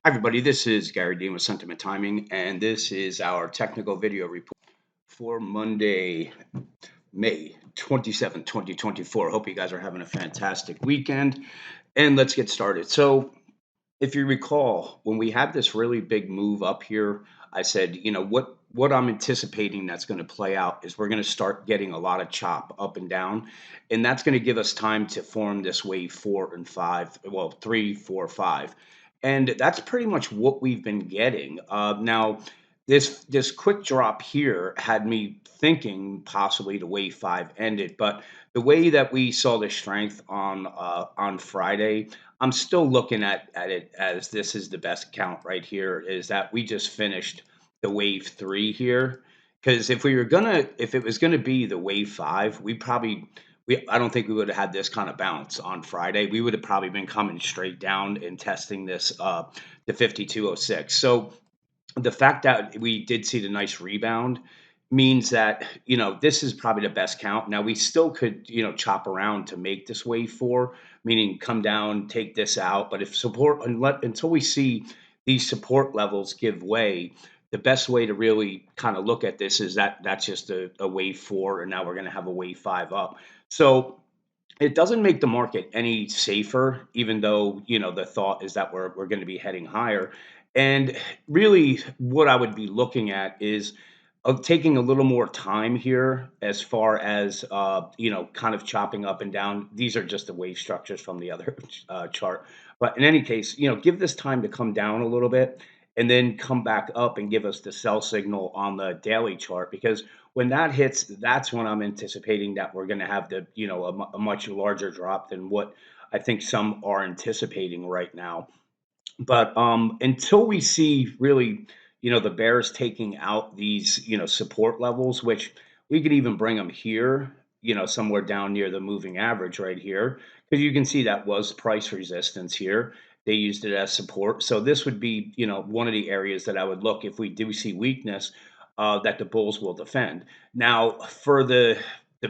Hi, everybody. This is Gary Dean with Sentiment Timing, and this is our technical video report for Monday, May 27, 2024. Hope you guys are having a fantastic weekend, and let's get started. So, if you recall, when we had this really big move up here, I said, what I'm anticipating that's going to play out is we're going to start getting a lot of chop up and down, and that's going to give us time to form this wave 4 and 5, well, 3, 4, 5, and that's pretty much what we've been getting. Now, this quick drop here had me thinking possibly the wave 5 ended, but the way that we saw the strength on Friday, I'm still looking at it as this is the best count right here, is that we just finished the wave 3 here. Because if it was gonna be the wave 5, I don't think we would have had this kind of bounce on Friday. We would have probably been coming straight down and testing this the 5206. So the fact that we did see the nice rebound means that this is probably the best count. Now we still could chop around to make this wave 4, meaning come down, take this out. But if support until we see these support levels give way, the best way to really kind of look at this is that that's just a wave 4, and now we're going to have a wave 5 up. So it doesn't make the market any safer, even though, the thought is that we're going to be heading higher. And really, what I would be looking at is of taking a little more time here as far as, kind of chopping up and down. These are just the wave structures from the other chart. But in any case, give this time to come down a little bit and then come back up and give us the sell signal on the daily chart, because when that hits, that's when I'm anticipating that we're going to have a much larger drop than what I think some are anticipating right now. But until we see really, the bears taking out these, support levels, which we could even bring them here, somewhere down near the moving average right here, because you can see that was price resistance here. They used it as support. So this would be, one of the areas that I would look if we do see weakness, that the bulls will defend. Now, for the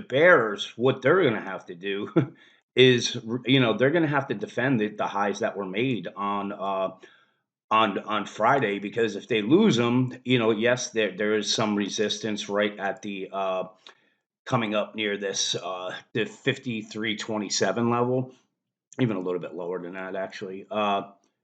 bears, what they're going to have to do is, they're going to have to defend the highs that were made on Friday, because if they lose them, yes, there is some resistance right at the coming up near this the 5327 level, even a little bit lower than that actually.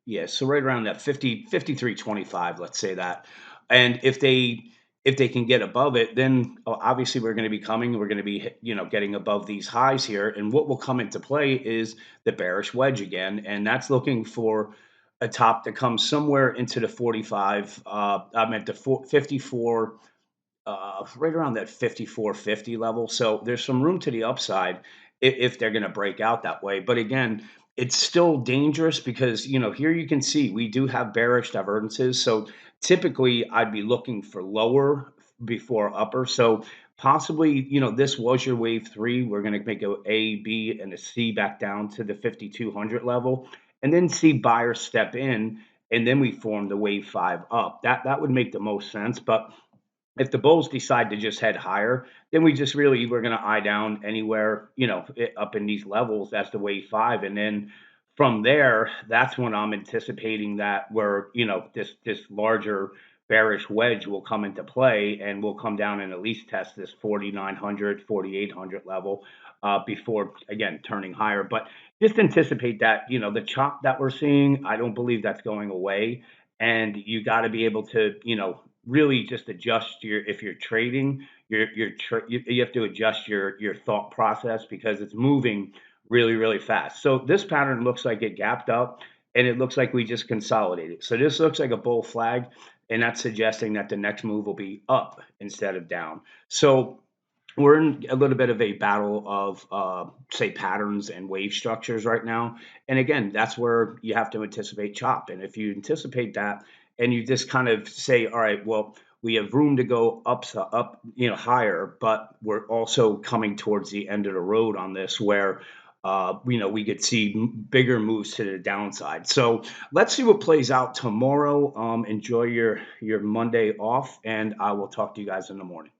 Yeah, so right around that 5325, let's say that. And if they can get above it, then obviously we're going to be getting above these highs here, and what will come into play is the bearish wedge again, and that's looking for a top to come somewhere into the 45, I meant the 54, right around that 5450 level. So there's some room to the upside if they're going to break out that way. But again, it's still dangerous because, here you can see we do have bearish divergences. So typically I'd be looking for lower before upper. So possibly, this was your wave 3. We're going to make a B, and a C back down to the 5200 level, and then see buyers step in, and then we form the wave 5 up. That would make the most sense. But if the bulls decide to just head higher, then we're going to eye down anywhere, up in these levels. That's the wave 5. And then from there, that's when I'm anticipating that where, this larger bearish wedge will come into play, and we'll come down and at least test this 4900, 4800 level, before again turning higher. But just anticipate that, the chop that we're seeing, I don't believe that's going away. And you got to be able to, really just adjust if you're trading, you have to adjust your thought process, because it's moving really, really fast. So this pattern looks like it gapped up, and it looks like we just consolidated. So this looks like a bull flag, and that's suggesting that the next move will be up instead of down. So we're in a little bit of a battle of, say, patterns and wave structures right now. And again, that's where you have to anticipate chop. And if you anticipate that, and you just kind of say, all right, well, we have room to go up, higher, but we're also coming towards the end of the road on this, where we could see bigger moves to the downside. So let's see what plays out tomorrow. Enjoy your Monday off, and I will talk to you guys in the morning.